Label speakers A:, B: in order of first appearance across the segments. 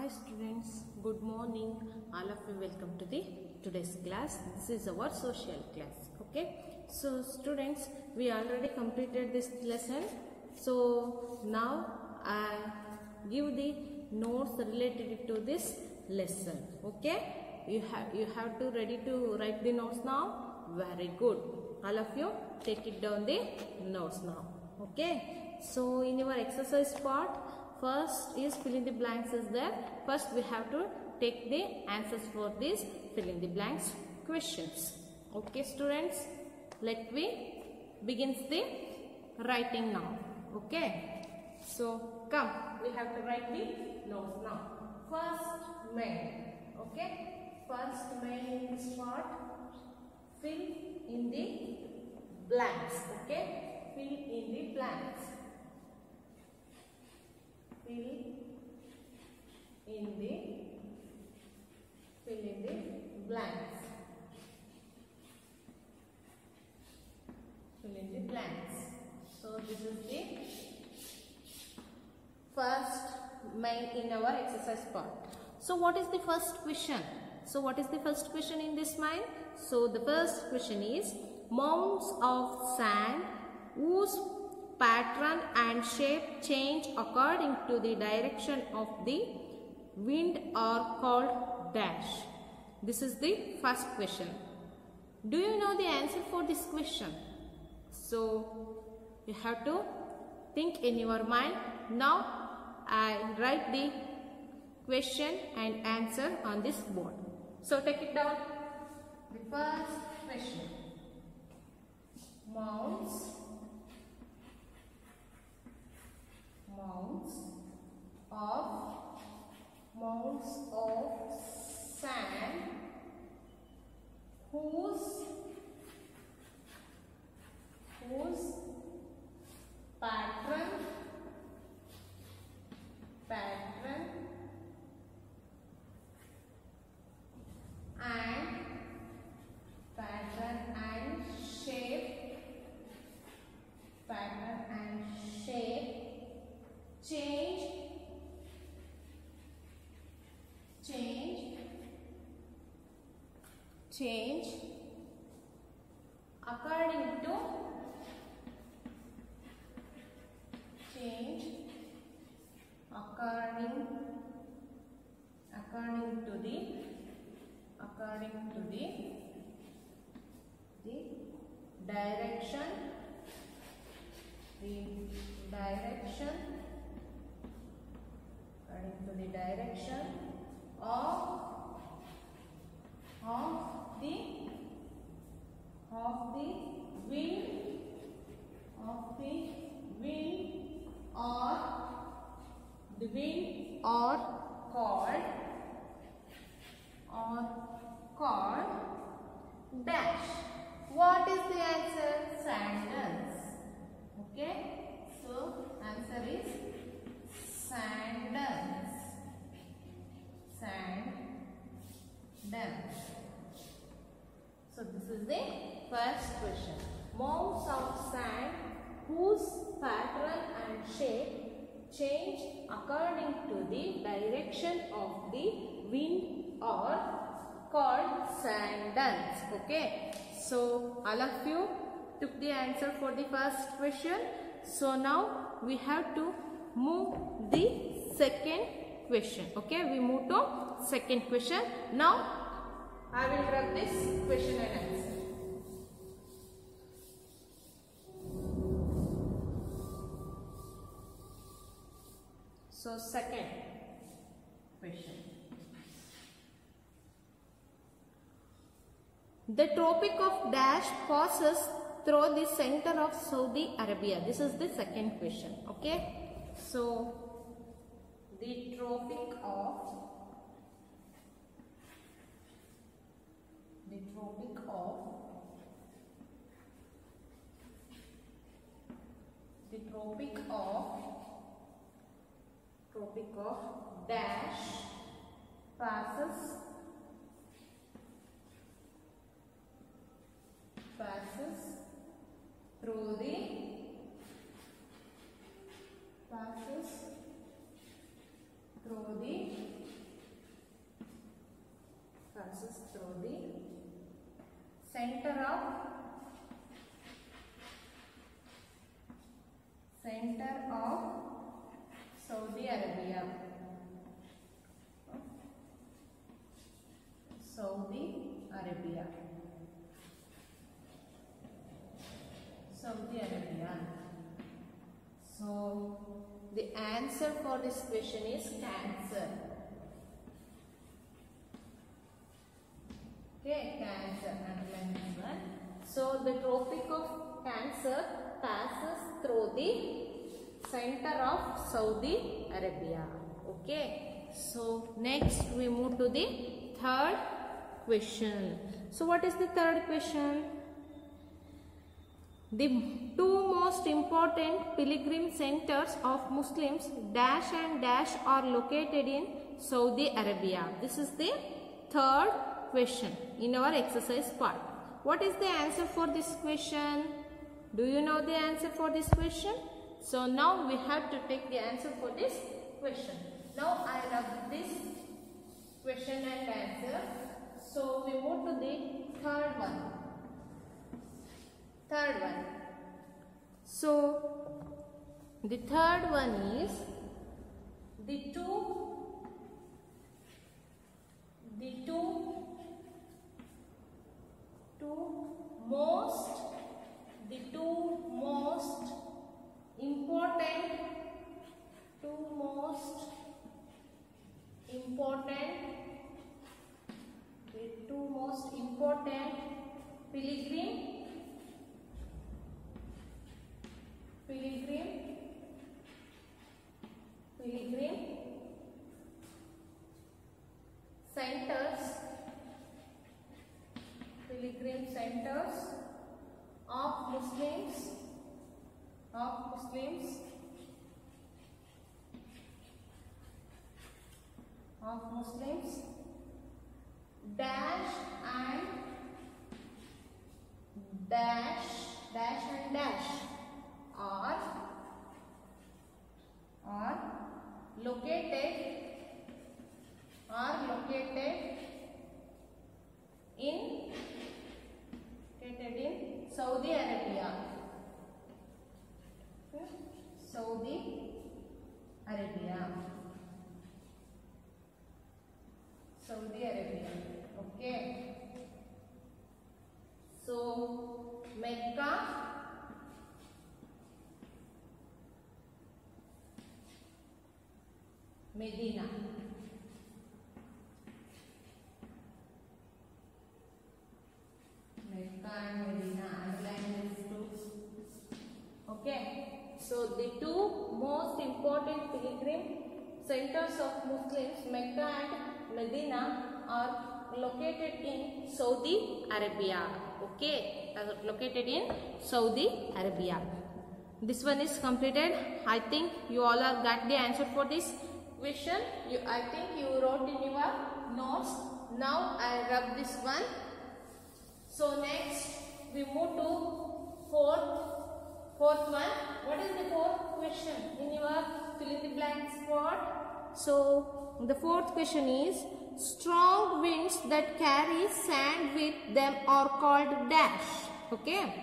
A: Hi students, good morning. All of you welcome to the today's class. This is our social class. Okay. So students, we already completed this lesson. So now I give the notes related to this lesson. Okay. You have to ready to write the notes now. Very good. All of you take it down the notes now. Okay. So in your exercise part, first is fill in the blanks is there. First we have to take the answers for these fill in the blanks questions. Okay students, let me begin the writing now. Okay. So come, we have to write the notes now. First main. Okay. First main in this part, fill in the blanks. Okay. Fill in the blanks. Fill in the blanks. Fill in the blanks. So this is the first main in our exercise part. So what is the first question? So what is the first question in this main? So the first question is mounds of sand whose pattern and shape change according to the direction of the wind are called dash. This is the first question. Do you know the answer for this question? So you have to think in your mind. Now I write the question and answer on this board. So take it down. The first question. Mounds of sand whose pattern and shape change according to the direction of the wind or called dash. What is the answer? Sand dunes. Okay. So answer is sand dunes. So this is the first question. Mounds of sand whose pattern and shape change according to the direction of the wind are called sand dunes. Okay. So all of you took the answer for the first question. So now we have to move the second question. Okay, we move to second question. Now I will write this question and answer. So second question. The Tropic of Dash passes through the center of Saudi Arabia. This is the second question. Okay. So the Tropic of Dash passes through the passes through the center of Saudi Arabia. Saudi Arabia. Saudi Arabia. So the answer for this question is Cancer. Okay, Cancer. Underline this one. So the Tropic of Cancer passes through the center of Saudi Arabia. Okay. So next we move to the third question. So what is the third question? The two most important pilgrim centers of Muslims dash and dash are located in Saudi Arabia. This is the third question in our exercise part. What is the answer for this question? Do you know the answer for this question? So now we have to take the answer for this question. Now I rub this question and answer. So we move to the third one. So the third one is the two most important pilgrim centers of Muslims dash and dash are located in Saudi Arabia. Saudi Arabia. Okay. So Mecca, Medina. Mecca and Medina. Underline these two. Okay. So the two most important pilgrim centers of Muslims, Mecca and Medina, are located in Saudi Arabia. Okay, located in Saudi Arabia. This one is completed. I think you all have got the answer for this question. I think you wrote in your notes. Now I rub this one. So next we move to fourth one. What is the fourth question in your fill in the blank spot? So the fourth question is, strong winds that carry sand with them are called dash. Okay,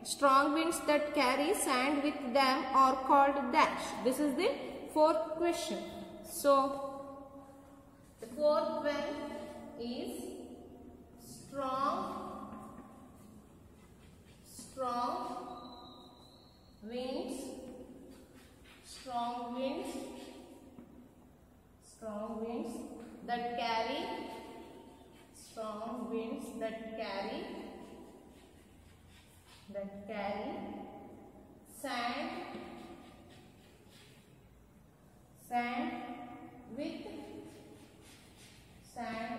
A: strong winds that carry sand with them are called dash. This is the fourth question. So the fourth one is strong winds that carry sand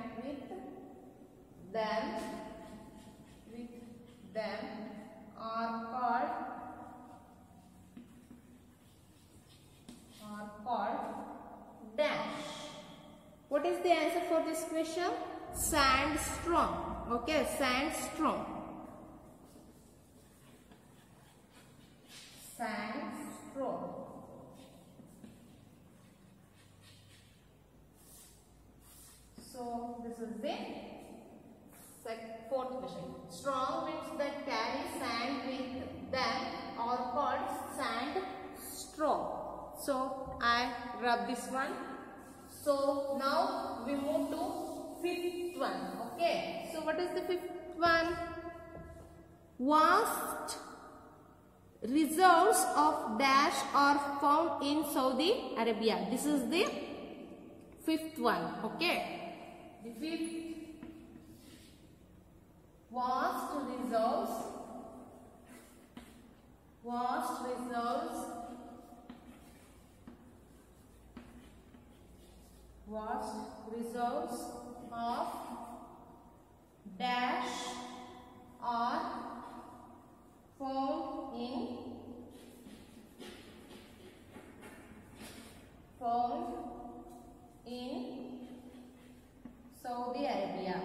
A: with them are called dash. What is the answer for this question? Sandstorm. Okay, sandstorm. So this is the fourth question. Strong winds that carry sand with them are called sand storm. So I rub this one. So now we move to fifth one. Okay. So what is the fifth one? Vast reserves of dash are found in Saudi Arabia. This is the fifth one. Okay. The fifth. Vast reserves of dash are found in Saudi Arabia.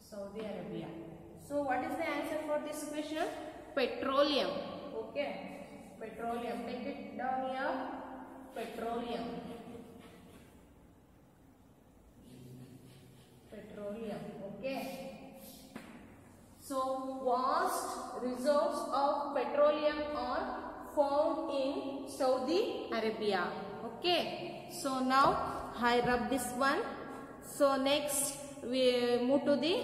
A: Saudi Arabia. So what is the answer for this question? Petroleum. Okay. Petroleum. Take it down here. Petroleum. Okay. So vast reserves of petroleum are found in Saudi Arabia. Okay. So now I rub this one. So next we move to the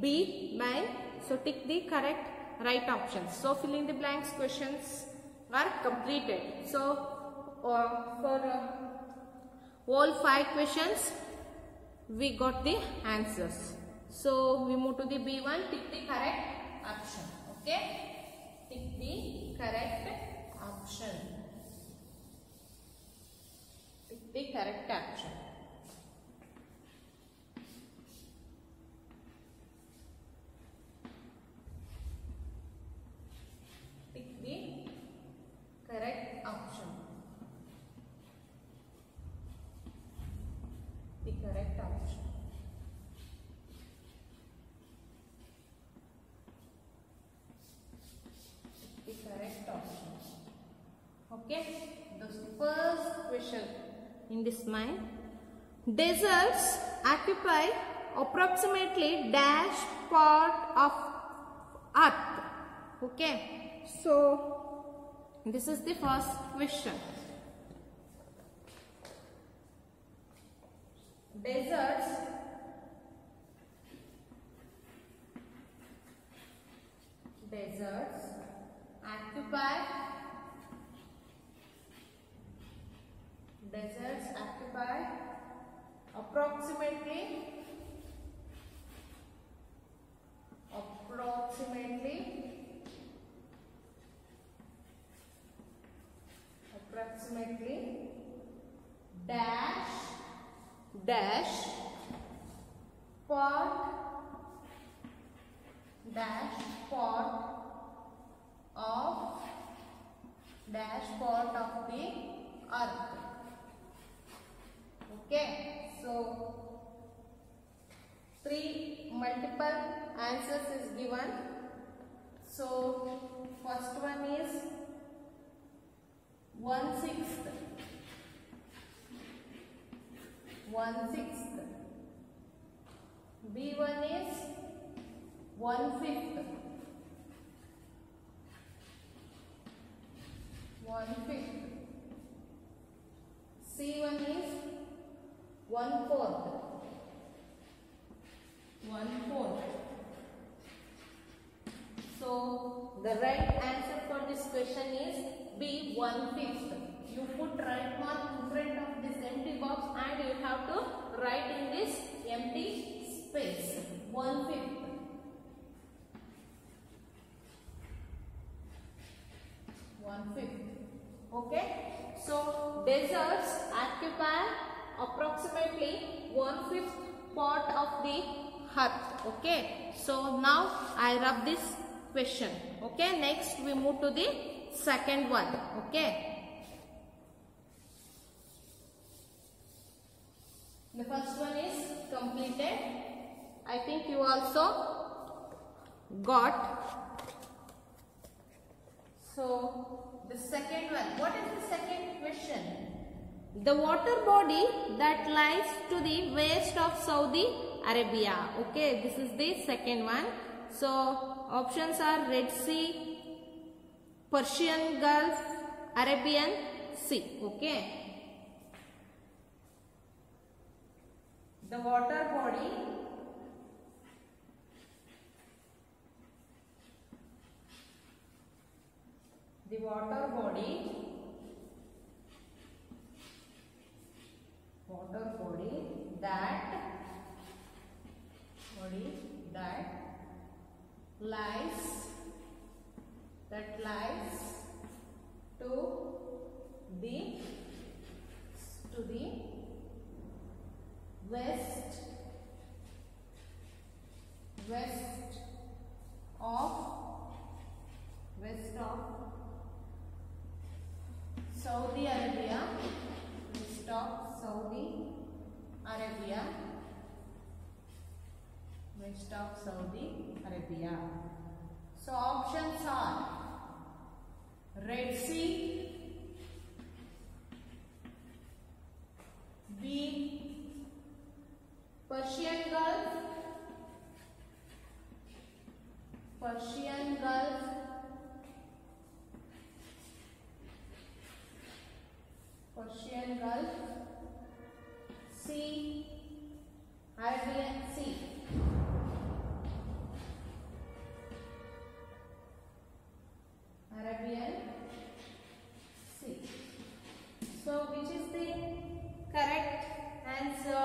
A: B line. So tick the correct right options. So fill in the blanks. Questions are completed. So for all 5 questions we got the answers. So we move to the B1. Tick the correct option. Okay. Tick the correct option. Tick the correct option. Tick the correct option. The correct option. The correct option. Okay. The first question in this mind. Deserts occupy approximately dash part of Earth. Okay. So this is the first question. Deserts occupy approximately 'dash part of the Earth. Okay, so 3 multiple answers is given. So first one is 1/6. B1 is 1/5. 1/5. C1 is 1/4. 1/4. So the right answer for this question is B, 1/5. You put right mark in front of this empty box and you have to write in this empty space. 1/5. 1/5. Okay. So deserts occupy approximately 1/5 part of the Earth. Okay. So now I rub this question. Okay. Next we move to the second one. Okay. The first one is completed. I think you also got. So the second one, what is the second question? The water body that lies to the west of Saudi Arabia. Okay, this is the second one. So options are Red Sea, Persian Gulf, Arabian Sea. Okay. The water body that lies to the west of Saudi Arabia, west of Saudi Arabia. So options are Red Sea, B, Persian Gulf, C, Arabian Sea. So which is the correct answer?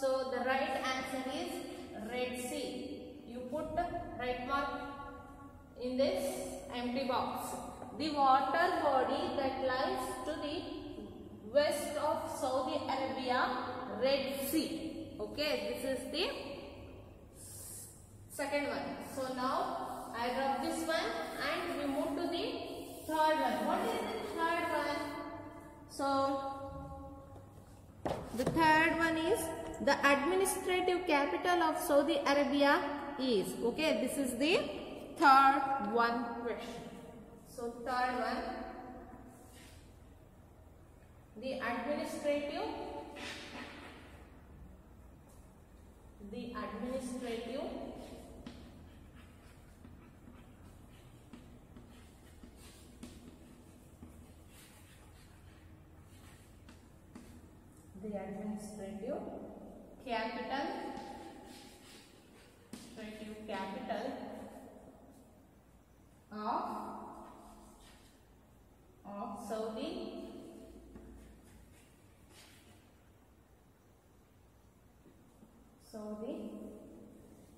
A: So the right answer is Red Sea. You put the right mark in this empty box. The water body that lies to the west of Saudi Arabia, Red Sea. Okay, this is the second one. So now I drop this one and we move to the third one. What is the third one? So the third one is the administrative capital of Saudi Arabia is. Okay, this is the third one question. So third one, the administrative capital of Saudi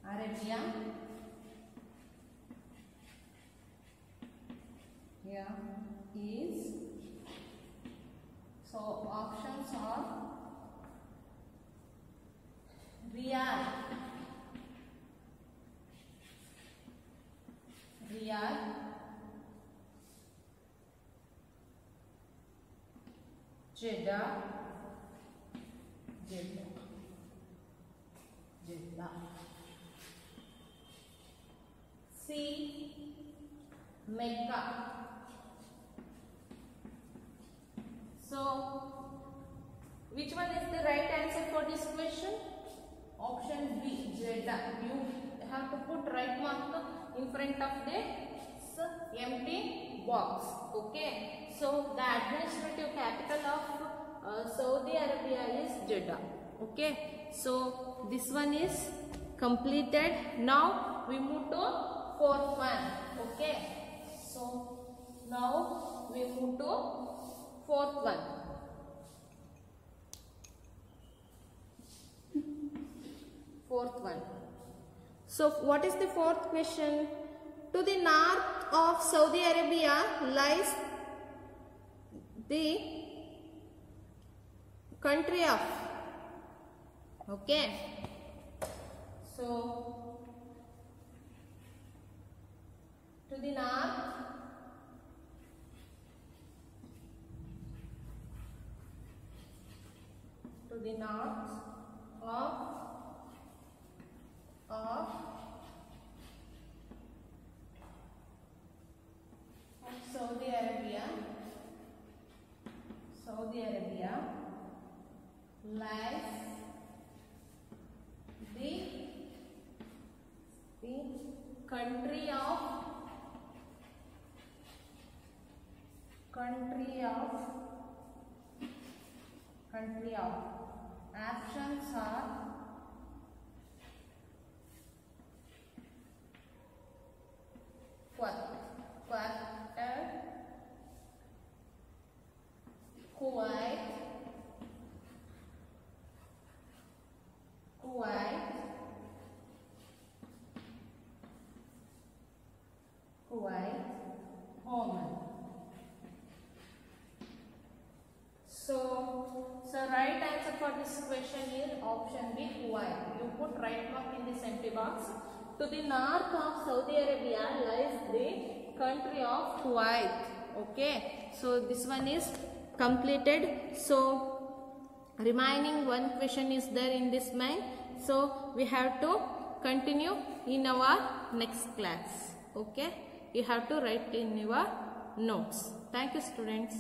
A: Arabia is. So options are Riyadh, Jeddah, C, Mecca. So which one is the right answer for this question? Option B, Jeddah. You have to put right mark in front of this empty box. Okay. So the administrative capital of Saudi Arabia is Jeddah. Okay. So this one is completed. Now we move to fourth one. Okay. So now we move to fourth one. So what is the fourth question? To the north of Saudi Arabia lies the country of. Okay. So to the north of country of options are Qatar, Kuwait, Oman. So right answer for this question is option B, Kuwait. You put right mark in this empty box. To the north of Saudi Arabia lies the country of Kuwait. Okay, so this one is completed. So remaining one question is there in this mind. So we have to continue in our next class. Okay, you have to write in your notes. Thank you, students.